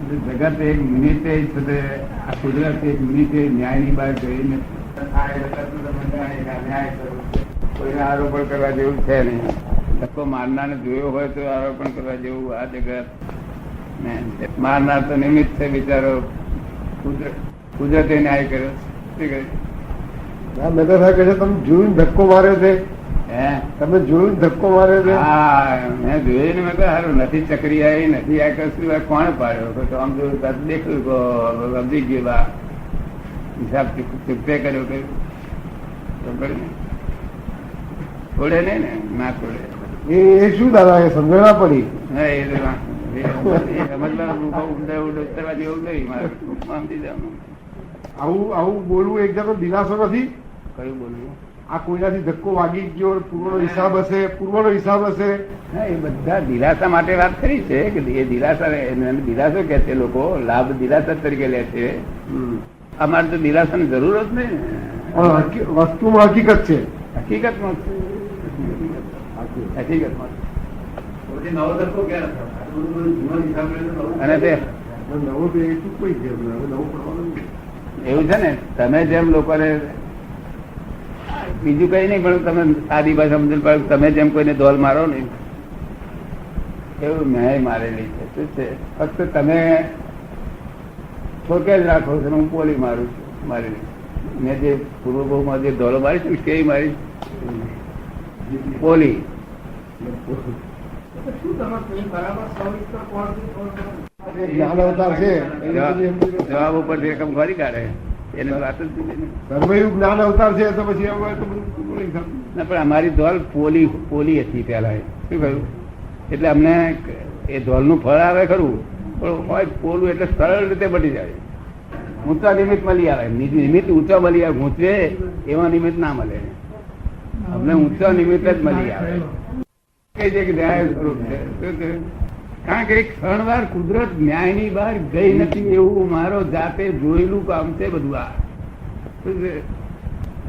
જગત એક મિનિટે આ કુદરત એક મિનિટે ન્યાયની બહાર જઈને કોઈને આરોપણ કરવા જેવું છે નહીં. ધક્કો મારનારને જોયો હોય તો આરોપણ કરવા જેવું આ જગત ને મારનાર તો નિમિત્ત છે બિચારો. કુદરતે ન્યાય કર્યો. શું કર્યું? મેં કહે છે તમે જોયું ધક્કો માર્યો છે? હે, તમે જોયું ધક્કો માર્યો છે? હા, મેં જોયું ને. મેં કહ્યું સારું નથી ચકરી આવી નથી આ કશું કોણ પાડ્યો તો આમ જોયું દેખ્યું સમજી ગયું બા હિસાબ ચૂકતે કર્યો કે છોડે નહીં ને ના છોડે. એ શું દાદા એ સમજ ના પડી? હા, એ સમજવા જેવું નહીં મારે સમજી જવાનું. આવું બોલવું એક જાતનો દિલાસો નથી? કયું બોલવું? આ કોઈનાથી ધક્કો વાગી ગયો પૂર્વનો હિસાબ હશે, પૂર્વનો હિસાબ હશે. હા, એ બધા દિલાસા માટે વાત કરી છે કે એ દિલાસા દિલાસો કે છે લોકો લાભ દિલાસા તરીકે લે છે. અમારે તો દિલાસાની જરૂર જ નહીં. વસ્તુમાં હકીકત છે. હકીકતમાં હકીકતમાં નવો ધક્કો ક્યારે અને તે નવો તો એ શું કોઈ છે નવું પડવાનું એવું છે ને. તમે જેમ લોકોને બીજું કઈ નહીં પણ તમે સાદી ભાષા સમજણ પડે તમે જેમ કોઈને દોલ મારો ને એવું મેં મારેલી છે. શું છે? ફક્ત તમે છોકે જ રાખો છો. હું પોલી મારું છું. મારેલી મેં જે પૂર્વ બહુમાં જે દોલો મારી છે કેવી મારી પોલી. જ્ઞાન અવતાર છે જવાબ ઉપર રકમ ફરી કાઢે એને વાત જ ધર્મયુગ જ્ઞાન અવતાર છે તો પછી ના. પણ અમારી ધોલ પોલી હતી પેલા. શું કહ્યું? એટલે અમને એ ધોલનું ફળ આવે ખરું પણ હોય પોલું એટલે સરળ રીતે બની જાય. ઊંચા નિમિત્ત મળી આવે. નિમિત્ત ઊંચા મળી આવે. ગૂંચવે એવા નિમિત્ત ના મળે. અમને ઊંચા નિમિત્ત જ મળી આવે. ન્યાય સ્વરૂપ છે. શું છે? કારણ કે એક ક્ષણવાર કુદરત ન્યાયની બહાર ગઈ નથી એવું મારો જાતે જોયેલું કામ છે બધું. આ શું છે?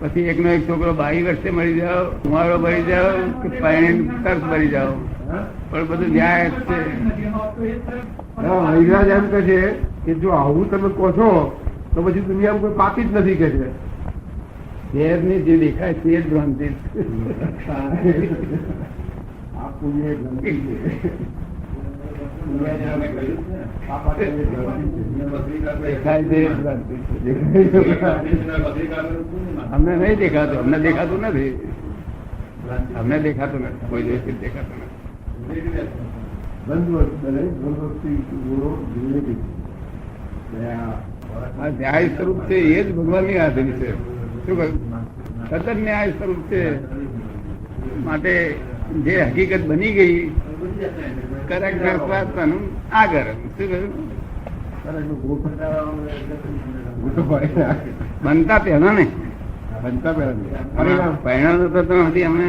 પછી એકનો એક છોકરો 22 વર્ષે મળી જાઓ, કુંવારો મળી જાઓ કે પરણી તરત મળી જાઓ પણ બધું ન્યાય જ છે. હરિરાજ એમ કે છે કે જો આવું તમે કહો છો તો પછી દુનિયામાં કોઈ પાપી જ નથી કે છે. શહેરની જે દેખાય તે જ ભ્રાંતિ આ પુણ્ય ભ્રાંતિ છે. અમને નહીં દેખાતું. અમને દેખાતું નથી. અમને દેખાતું નથી. કોઈ દિવસ દેખાતું નથી. આ ન્યાય સ્વરૂપ છે એ જ ભગવાનની હાજરી છે. શું કહ્યું? સતત ન્યાય સ્વરૂપ છે. માટે જે હકીકત બની ગઈ કરેક્ટ વાંચવાનું આગળ. શું કહ્યું? બનતા પહેલા ને બનતા પહેલા પરિણામ તો નથી. અમને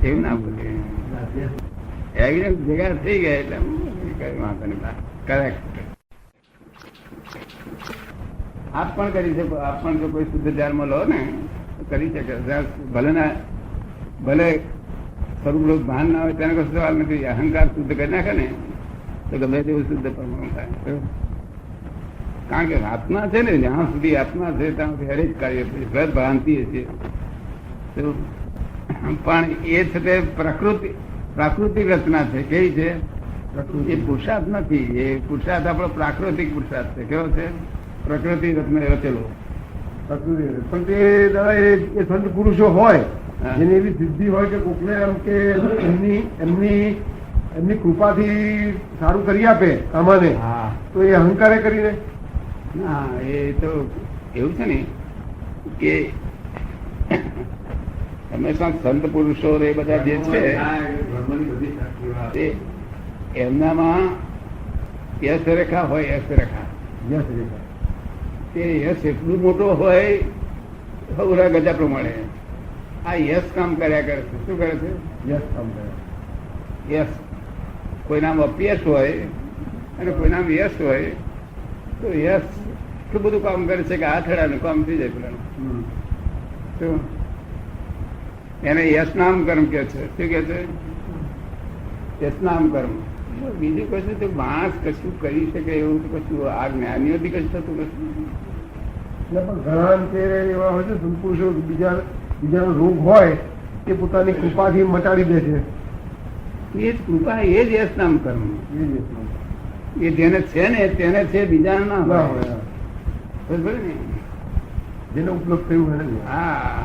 એવું ના બોલે એવિડન્સ ભેગા થઈ ગયા એટલે વાંધો નહીં. કરેક્ટ આપ પણ કરી શકો. આપ પણ જો કોઈ શુદ્ધ ધ્યાનમાં લો ને તો કરી શકે. ભલે ના ભલે સ્વરૂપ ભાન ના હોય તેને કશો સવાલ નથી. અહંકાર શુદ્ધ કરી નાખે ને તો ગમે તેવું શુદ્ધ પરમાણુ થાય. કારણ કે આત્મા છે ને જ્યાં સુધી આત્મા છે ત્યાં સુધી હરેક કાર્ય ભ્રત ભ્રાંતિ છે. પણ એ છે તે પ્રાકૃતિક રચના છે. કેવી છે? એ પુરુષાર્થ નથી. એ પુરુષાર્થ આપણો પ્રાકૃતિક પુરુષાર્થ છે. કેવો છે? પ્રકૃતિ રચના રચેલો. પણ તે એ સંત પુરુષો હોય જેની એવી સિદ્ધિ હોય કે કોકને એમ કે એમની કૃપાથી સારું કરી આપે આમાંને, તો એ અહંકારે કરીને ના. એ તો એવું છે ને કે હંમેશા સંત પુરુષો એ બધા જે છે એમનામાં યશ રેખા હોય. યશ રેખા તે યશ એટલું મોટો હોય હવરા ગજા પ્રમાણે. આ યશ કામ કર્યા કરે છે. શું કરે છે? યશ કામ કરે. યશ કોઈ નામ અપયશ હોય અને કોઈ નામ યશ હોય તો યશ એટલું બધું કામ કરે છે કે આથડાનું કામ થઈ જાય પેલાનું. શું એને યશ નામ કર્મ કે છે? શું કે છે? યશ નામ કર્મ. બીજું કશું તો માણસ કશું કરી શકે એવું તો કશું આ જ્ઞાનીઓથી કશું થતું કશું પણ ઘણા અંતે એવા હોય છે સંતપુરુષો બીજાનો રોગ હોય તે પોતાની કૃપાથી મટાડી દે છે. એ જ કૃપા, એ જ યશ નામ કર્મ. એ જ છે. એ જેને છે ને તેને છે, બીજા ના ના હોય. હોય. બરાબર ને? જેને ઉપલબ્ધ થયું હોય ને. હા,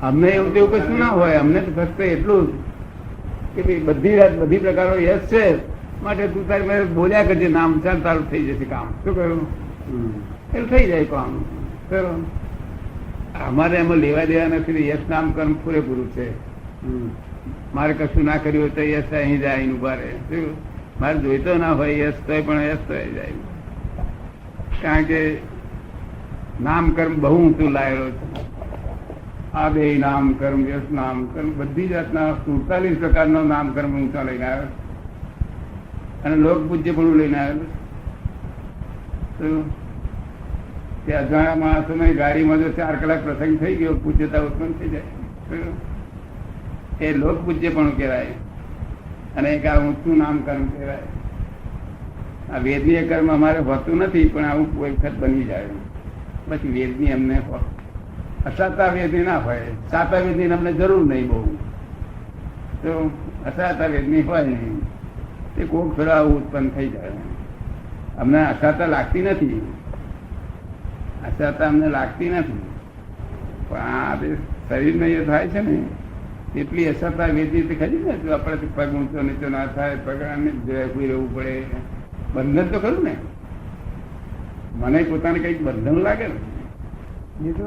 અમને એવું તેવું કશું ના હોય. અમને તો ફક્ત એટલું જ કે ભાઈ બધી પ્રકારો યશ છે માટે તું તારી મેં બોલ્યા કરજે, નામ ચાલ તારું થઈ જશે કામ. શું કહ્યું? એવું થઈ જાય કામ. બરાબર. અમારે એમાં લેવા દેવા નથી. યશ નામ કર્મ પૂરેપૂરું છે. મારે કશું ના કર્યું હોય તો યશ અહીં જાય, અહીં ઉભા રહે. શું? મારે જોઈતો ના હોય યશ તો પણ યશ તો જાય. કારણ કે નામ કર્મ બહુ ઊંચું લાયેલો છે. આ બે નામ કર્મ, યશ નામ કર્મ, બધી જાતના 47 પ્રકારનો નામ કર્મ ઊંચા લઈને આવ્યો અને લોક પૂજ્ય પણ લઈને આવેલું. કે અજાણ્યા માણસો ગાડીમાં જો 4 કલાક પ્રસંગ થઈ ગયો, પૂજ્યતા ઉત્પન્ન થઈ જાય. એ લોક પૂજ્ય પણ કહેવાય અને એક આ ઊંચું નામ કર્મ કહેવાય. આ વેદનીય કર્મ અમારે હોતું નથી, પણ આવું કોઈ વખત બની જાય. પછી વેદની અમને અસાતા વેદની ના હોય. સાતા વેદની અમને જરૂર નહીં બહુ. તો અસાતા વેદની હોય નહીં, તે કોક ફેરો આવું ઉત્પન્ન થઈ જાય. અમને અસાતા લાગતી નથી, અસાતા અમને લાગતી નથી, પણ આ શરીરને એ થાય છે ને એટલી અસાતા વેદની ખરી ને. જો આપણે પગ ઊંચો નીચો ના થાય, પગ કોઈ રહેવું પડે, બંધન તો ખરું ને. મને પોતાને કઈક બંધન લાગે ને. એ તો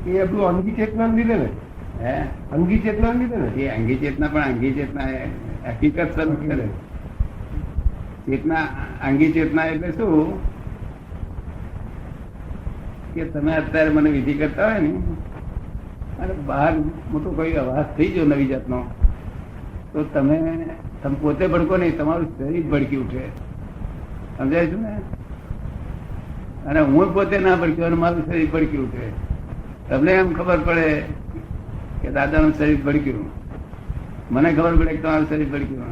એ બધું અંગી ચેતના લીધે ને. હે, અંગી ચેતના લીધે ને. એ અંગી ચેતના, પણ અંગી ચેતના હકીકત સ્વરૂપ કરે. ચેતના, અંગી ચેતના એટલે શું કે તમે અત્યારે મને વિધિ કરતા હોય ને અને બહાર મોટો કોઈ અવાજ થઈ ગયો નવી જાતનો, તો તમે પોતે ભડકો નહીં, તમારું શરીર ભડકી ઉઠે. સમજાય છે ને? અને હું પોતે ના ભડક્યો અને મારું શરીર ભડકી ઉઠે. તમને એમ ખબર પડે કે દાદાનું શરીર ભડક્યું, મને ખબર પડે કે તમારું શરીર ભડક્યું.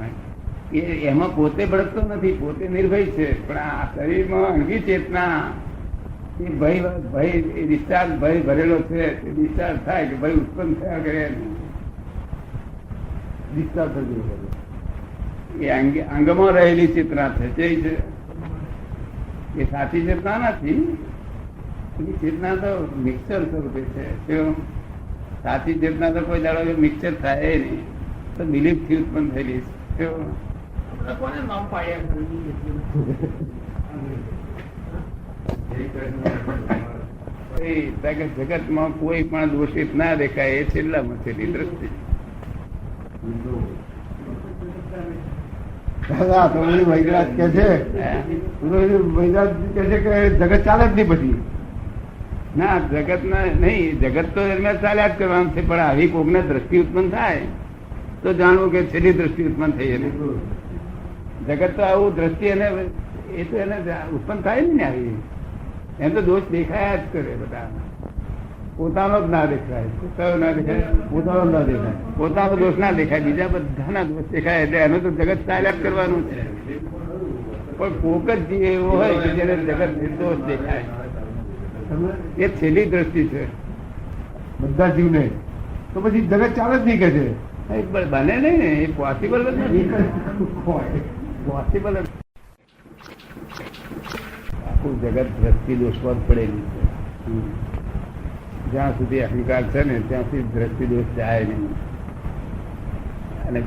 એમાં પોતે ભડકતો નથી, પોતે નિર્ભય છે. પણ આ શરીરમાં અંગી ચેતના એ ભય ડિસ્ચાર્જ, ભય ભરેલો છે. એ ડિસ્ચાર્જ થાય કે ભય ઉત્પન્ન થયા કરે, ડિસ્ચાર્જ થઈ ગયું. એ અંગમાં રહેલી ચેતના છે. તે છે એ સાચી ચેતના નથી. એ ચેતના તો મિક્સર સ્વરૂપે છે. સાચી ચેતના તો કોઈ દાડો મિક્સર થાય નહીં, તો બિલીફ થી ઉત્પન્ન થયેલી છે. કોને નામ પાડ્યા? જગતમાં કોઈ પણ દોષિત ના દેખાય, એ છેલ્લામાં છેલ્લી દ્રષ્ટિ. દાદા તો વૈદ્યરાજ કે છે, વૈદ્યરાજ કે છે કે જગત ચાલે જ નહીં પછી. ના, જગત ના નહીં, જગત તો દરમિયાન ચાલ્યા જ કરવાનું છે. પણ આવી કોકને દ્રષ્ટિ ઉત્પન્ન થાય તો જાણવું કે છેલ્લી દ્રષ્ટિ ઉત્પન્ન થઈ. એને જગત તો આવું દ્રષ્ટિ એને એ તો એને ઉત્પન્ન થાય ને આવી. એમ તો દોષ દેખાયા જ કરે બધા. પોતાનો જ ના દેખાય. કયો ના દેખાય? પોતાનો ના દેખાય. પોતાનો દોષ ના દેખાય, બીજા બધાના દોષ દેખાય. એટલે એનું તો જગત ચાલ્યા જ કરવાનું છે. પણ કોક જ જીવ એવો હોય કે જેને જગત નિર્દોષ દેખાય, એ છેલ્લી દ્રષ્ટિ છે બધા જીવને. તો પછી જગત ચાલે જ નહીં કે છે. બને નહીં ને, એ પોસિબલ જ નથી. પોસિબલ આખું જગત દ્રષ્ટિ દોષ પર પડેલી છે. જ્યાં સુધી અહંકાર છે ને ત્યાં સુધી દ્રષ્ટિ દોષ જાય નહીં અને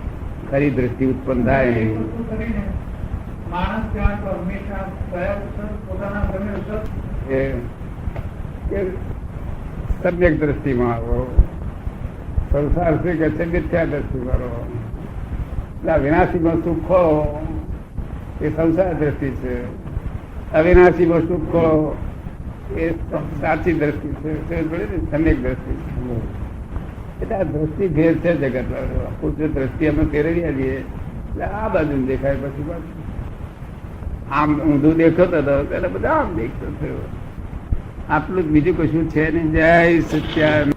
ખરી દ્રષ્ટિ ઉત્પન્ન થાય નહીં. માણસ ત્યાં તો હંમેશા પોતાના ગમે એ સમ્યક દ્રષ્ટિમાં આવો. સંસાર છે કે છે મિથ્યા દ્રષ્ટિમાં રહો. વિનાશીમાં સુખો એ સંસાર દ્રષ્ટિ છે, અવિનાશીમાં સુખો એ સાચી દ્રષ્ટિ છે. સમ્યક દ્રષ્ટિ. એટલે આ દ્રષ્ટિ ભેદ છે જગત. આખું જે દ્રષ્ટિ અમે ફેરવ્યા છીએ એટલે આ બાજુ દેખાય, પછી બાજુ આમ ઊંધું દેખતો હતો એટલે બધા આમ દેખતો થયો. આટલું જ, બીજું કશું છે નહીં. જય સચ્ચિદાનંદ.